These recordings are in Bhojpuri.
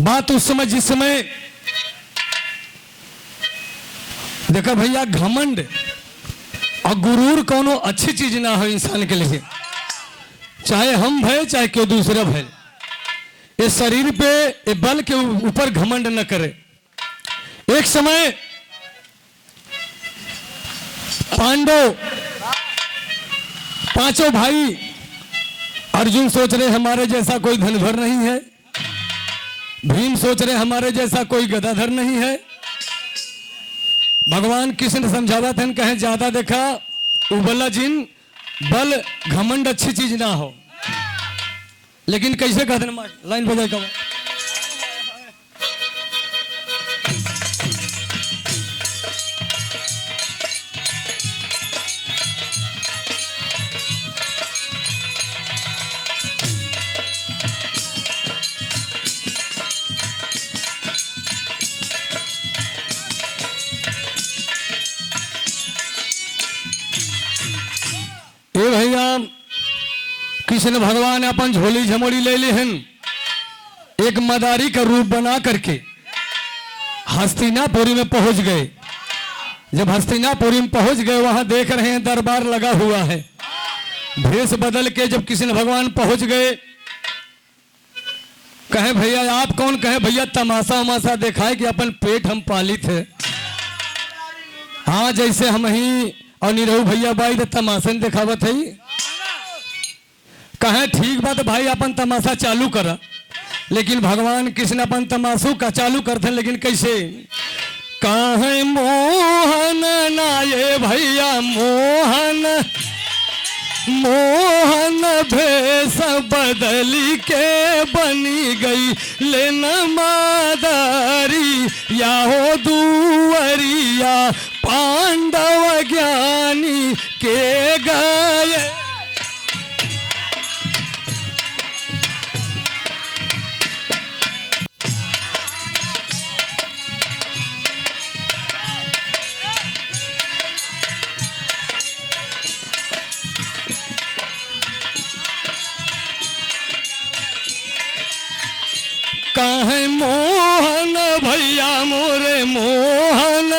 बात उस समय जिस समय देखा भैया, घमंड और गुरूर कोनो अच्छी चीज ना हो इंसान के लिए, चाहे हम भय चाहे कोई दूसरा भय। ये शरीर पे ये बल के ऊपर घमंड न करे। एक समय पांडव पांचों भाई, अर्जुन सोच रहे हमारे जैसा कोई धनुर्धर नहीं है, भीम सोच रहे हमारे जैसा कोई गदाधर नहीं है। भगवान कृष्ण समझावा थे, कहें ज्यादा देखा उबला जिन बल घमंड अच्छी चीज ना हो। लेकिन कैसे कहते हैं, लाइन बजाए का भैया, कृष्ण भगवान अपन झोली झमोली ले लेहन, एक मदारी का रूप बना करके हस्तिनापुरी में पहुंच गए। जब हस्तिनापुरी में पहुंच गए, वहां देख रहे हैं दरबार लगा हुआ है। भेष बदल के जब कृष्ण भगवान पहुंच गए, कहे भैया आप कौन? कहे भैया तमाशा उमाशा दिखाए कि अपन पेट हम पालित है। हाँ, जैसे हम ही और निरहु भैया बाई तो तमाशा दिखावत है। कहे ठीक बात भाई, अपन तमाशा चालू करा। लेकिन भगवान कृष्ण अपन तमाशू का चालू करते, लेकिन कैसे? कहे मोहन ना ये भैया मोहन, मोहन भेष बदली के बनी गई लेना मादारी, या हो दुवरिया पांडव ज्ञानी के गए। कहे मोहन भैया मोरे मोहन,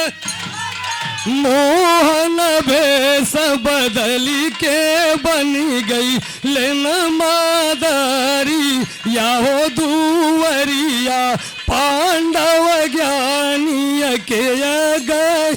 मोहन भेष बदली के बनी गई लेना मादारी, या हो दुवरिया पांडव ज्ञानी के गए।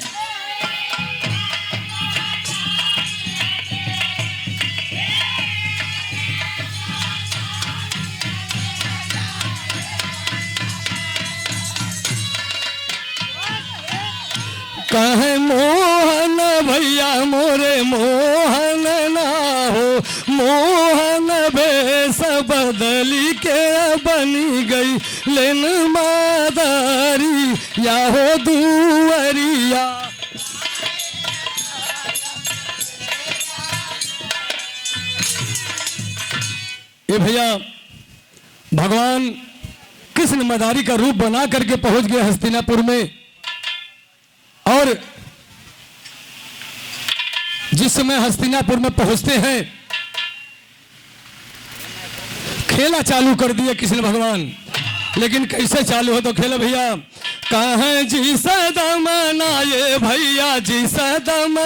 कहे मोहन भैया मोरे मोहन ना हो, मोहन भेष बदली के बनी गई लेन मादारी, या हो दुवरिया। ये भैया भगवान कृष्ण मदारी का रूप बना करके पहुंच गए हस्तिनापुर में। और जिस समय हस्तिनापुर में पहुंचते हैं, खेला चालू कर दिया कृष्ण भगवान। लेकिन कैसे चालू हो तो खेला भैया, कहे जी सदम ना ये भैया जी सदम,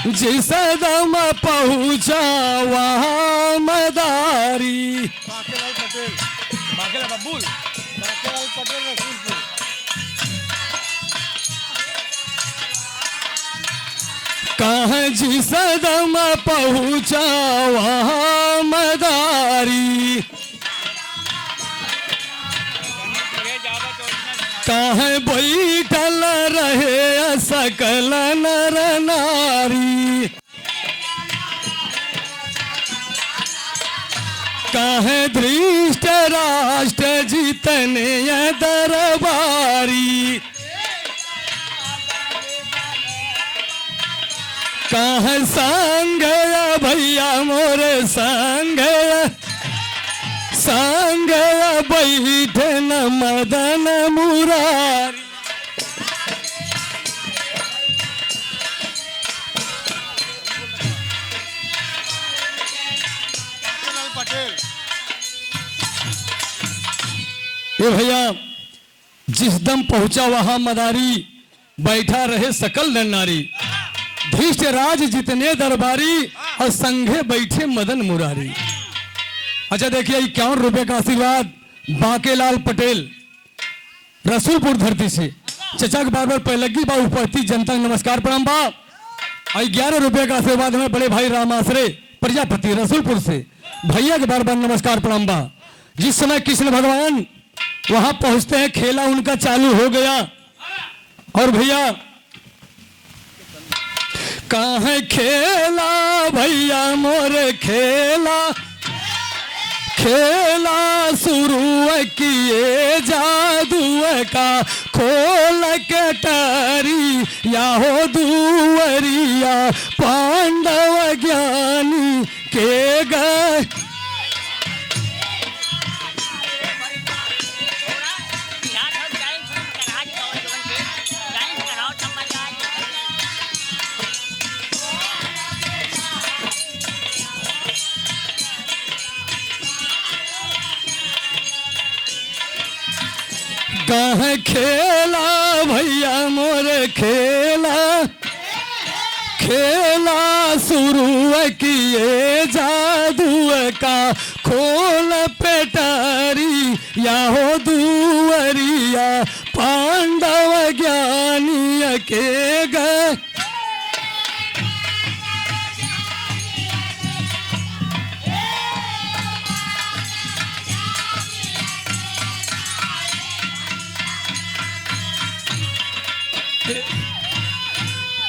जी सदम पहुंचा वहां मदारी। बाकेलाल पटेल, बाकेलाल बबूल, बाकेलाल पटेल रसूलपुर। कहे जी सदम पहुंचा वहां मदारी, कहे बैठल रहे सकल नर नारी, कहे धृष्ट राष्ट्र जीतने दरबारी, कहे संग भैया मोरे संग, संग बैठे न मदन मुरारी। ये भैया जिस दम पहुंचा वहां मदारी, बैठा रहे सकल नर नारी, धीष्ट राज जितने दरबारी और संघे बैठे मदन मुरारी। अच्छा देखिए 51 रुपए का आशीर्वाद बांकेलाल पटेल रसूलपुर धरती से, चचा के बार बार पैलगी बा उपस्थित जनता नमस्कार प्रणाम बा। और 11 रुपए का आशीर्वाद हमें बड़े भाई राम आश्रय प्रजापति रसूलपुर से, भैया के बार बार नमस्कार प्रणाम बा। जिस समय कृष्ण भगवान वहां पहुंचते हैं खेला उनका चालू हो गया। और भैया कहाँ है खेला भैया मोरे खेला, खेला शुरू किए जादू का खोल के टरी या हो दुवरिया, पांडव ज्ञानी के गए। कहाँ खेला भैया मोरे खेला, खेला शुरू किए जादू का खोल पेटारी या हो दुवरिया, पांडव ज्ञानी के गए।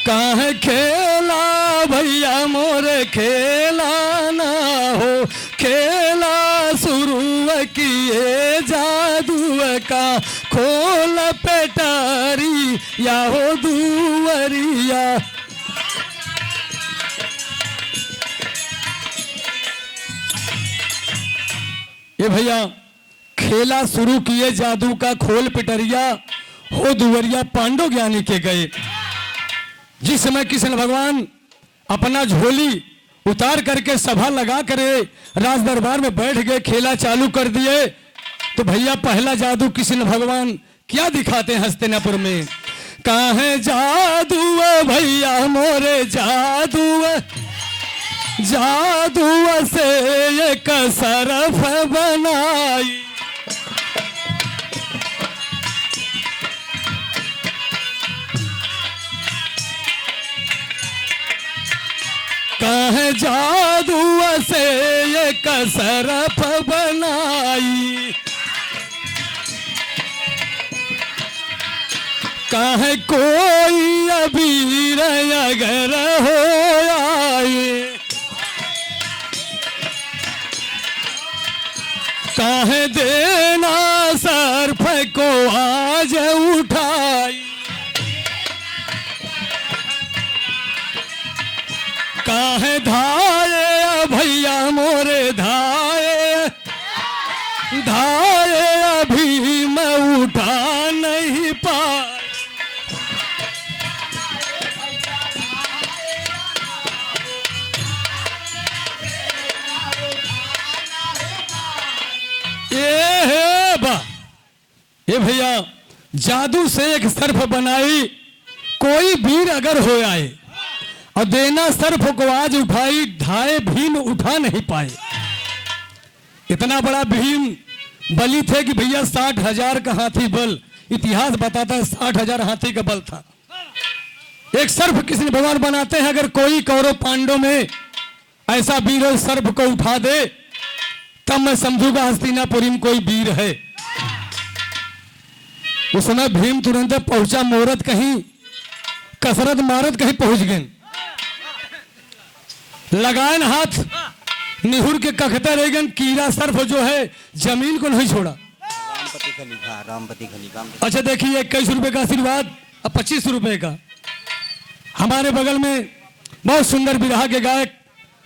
कहाँ खेला भैया मोरे खेला ना हो, खेला शुरू किए जादू का खोल पेटारी या हो दुवरिया। ये भैया खेला शुरू किए जादू का खोल पिटरिया हो दुवरिया, पांडव ज्ञानी के गए। जिस समय कृष्ण भगवान अपना झोली उतार करके सभा लगा करे राज दरबार में बैठ गए, खेला चालू कर दिए, तो भैया पहला जादू कृष्ण भगवान क्या दिखाते हैं हस्तिनापुर में। कहाँ है जादू भैया मोरे जादू, जादू से एक सरफ बनाई, कहाँ जादू से एक सरफ बनाई, कहाँ कोई अबीर अगर हो आए, कहाँ देना सर्फ को आज उठाई, काहे धाये भैया मोरे धाये, धाये अभी मैं उठा नहीं पाया। ये भैया जादू से एक सर्फ बनाई, कोई वीर अगर हो आए और देना सर्फ को आज उठाई, धाये भीम उठा नहीं पाए। इतना बड़ा भीम बली थे कि भैया 60,000 का हाथी बल, इतिहास बताता है 60,000 हाथी का बल था। एक सर्फ कृष्ण भगवान बनाते हैं, अगर कोई कौरव पांडव में ऐसा वीर सर्फ को उठा दे तब मैं समझूंगा हस्तिनापुरी में कोई वीर है। उस समय भीम तुरंत पहुंचा, मोरत कहीं कसरत मारत कहीं पहुंच गए, लगान हाथ निहुर के कखते रह गए, कीड़ा सर्फ जो है जमीन को नहीं छोड़ा। रामपति खलीफा। अच्छा देखिए 21 रुपए का आशीर्वाद और 25 रुपए का। हमारे बगल में बहुत सुंदर बिरहा के गायक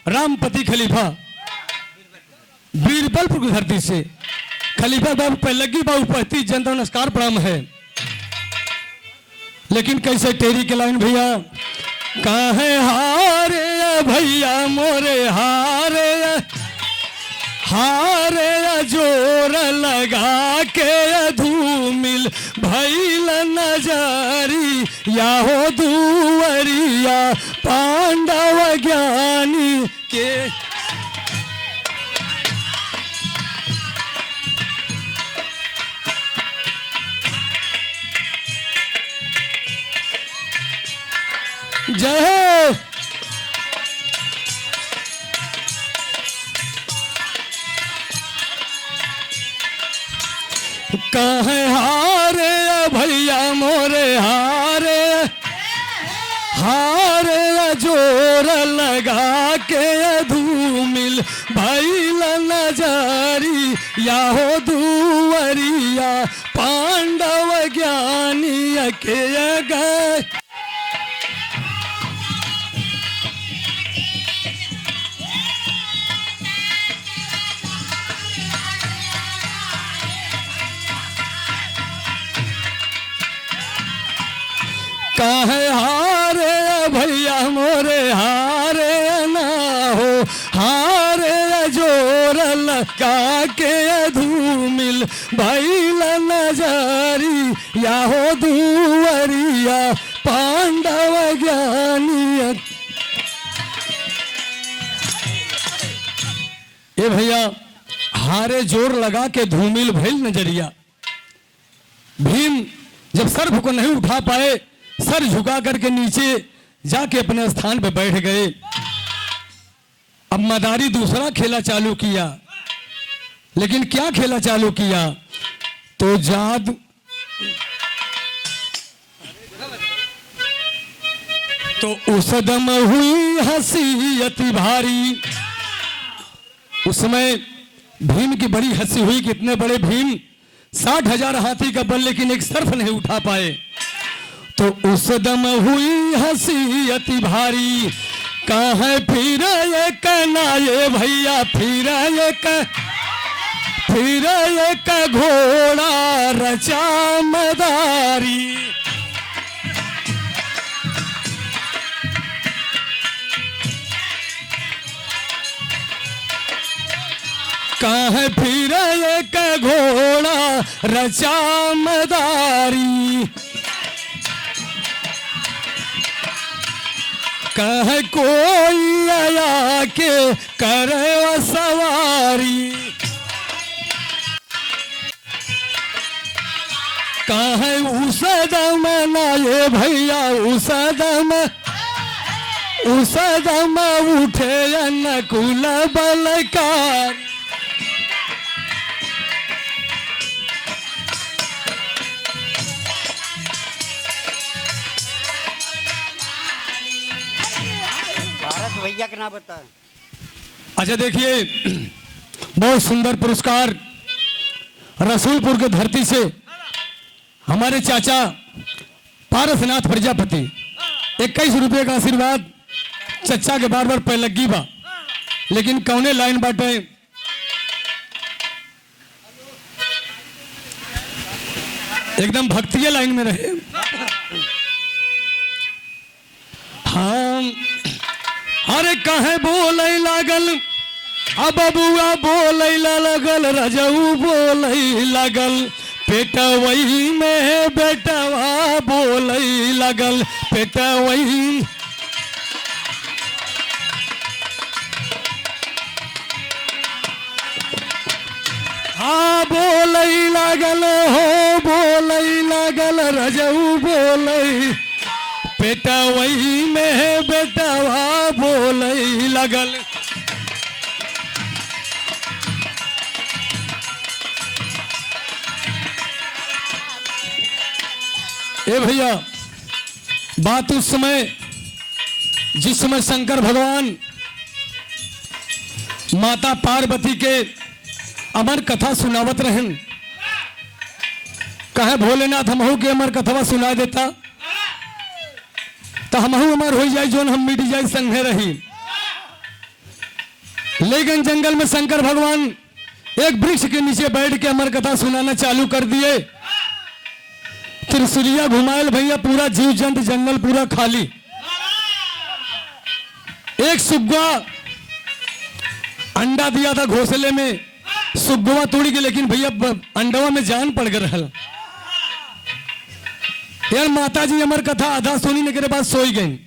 रामपति खलीफा बीरबलपुर की धरती से, खलीफा बाबू पैलगी बाबू उपस्थित जनता नमस्कार प्रणाम है। लेकिन कैसे टेरी के लाइन भैया, काहे हारे भैया मोरे हारे, हारे जोर लगा के धूमिल भैल नजारी या हो दुवरिया पांडव ज्ञानी के। जय हो। कहे हारे भैया मोरे हारे, हारे जोर लगा के धूमिल भैल नजारी या हो दुवरिया पांडव ज्ञानी के गए। कहे हारे भैया मोरे हारे ना हो, हारे जोर लगा के धूमिल भैल नजारी या हो दुवरिया पांडव ज्ञानी। ए भैया हारे जोर लगा के धूमिल भैल नजरिया। भीम जब सर्प को नहीं उठा पाए, सर झुका करके नीचे जाके अपने स्थान पे बैठ गए। अब मदारी दूसरा खेला चालू किया, लेकिन क्या खेला चालू किया? तो जादू तो उस दम हुई हंसी अति भारी। उसमें भीम की बड़ी हंसी हुई कि इतने बड़े भीम 60,000 हाथी का बल लेकिन एक सर्फ नहीं उठा पाए। तो उस दम हुई हंसी अति भारी। कहाँ फिर एक नाये भैया फिर एक घोड़ा रचा मदारी। कहाँ फिर एक घोड़ा रचा मदारी। कह कोई आया के करे सवारी। कह उस दम नाये भैया उस दम उठे नकुल बलकार। भैया के ना बता। अच्छा देखिए, बहुत सुंदर पुरस्कार रसूलपुर की धरती से हमारे चाचा पारसनाथ प्रजापति 21 रुपये का आशीर्वाद। चचा के बार बार पैलगी बा, लेकिन कौने लाइन बाटे एकदम भक्तिय लाइन में रहे। हाँ अरे कहे बोले लागल, अब बबुआ बोले लगल, रजऊ बोले लगल, पेटवई में बेटवा बोले लगल, पेटवई। हाँ बोले लागल हो, बोले लागल, रजऊ बोले, पेटवई में बेटवा बोले लगल। ए भैया, बात उस समय जिस समय शंकर भगवान माता पार्वती के अमर कथा सुनावत रहन। कहे भोलेनाथ हमहू के अमर कथवा सुना देता तो हमहू अमर हो जाए, जोन हम मिट जाए संगे रही। लेकिन जंगल में शंकर भगवान एक वृक्ष के नीचे बैठ के अमर कथा सुनाना चालू कर दिए। त्रिशूलिया घुमायल भैया, पूरा जीव जंतु जंगल पूरा खाली। एक सुग्गा अंडा दिया था घोंसले में, सुगवा तोड़ी के, लेकिन भैया अंडवा में जान पड़ गए रहल। यार माता जी अमर कथा आधा सुनी के बाद सोई गई।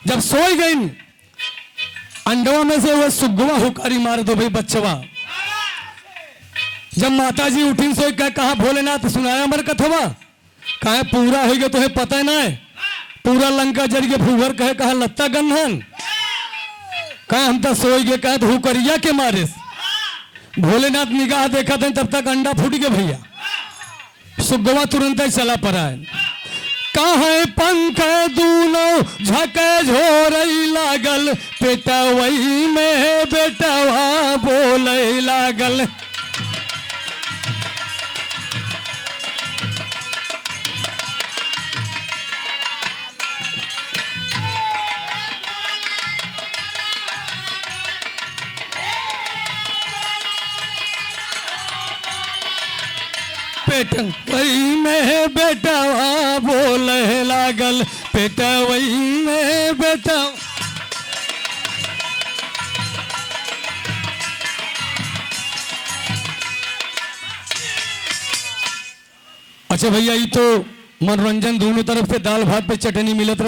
जब सोई गई अंडवा में से वो सुगवा हुकारी मार दो भाई बच्चवा। जब माता जी उठी सोई कहा भोलेनाथ सुनाया अमर कथवा, कहा पूरा हो गया तुम्हें पता है ना है, पूरा लंका जड़ के फूहर कहा लत्ता गन्हन, कहा हम तो सोई गए, कहा तो हुकरिया के मारे। भोलेनाथ निगाह देखा था तब तक अंडा फूट गया भैया। सुगवा तुरंत ही चला पड़ा है। कहे पंख दूनो झके झोरई लागल, पेटवई में बेटवा बोले लागल। पेटवई में बेटवा बोले लागल, पेटवई में बेटा। अच्छा भैया ये तो मनोरंजन, दोनों तरफ से दाल भात पे चटनी मिलत रहे।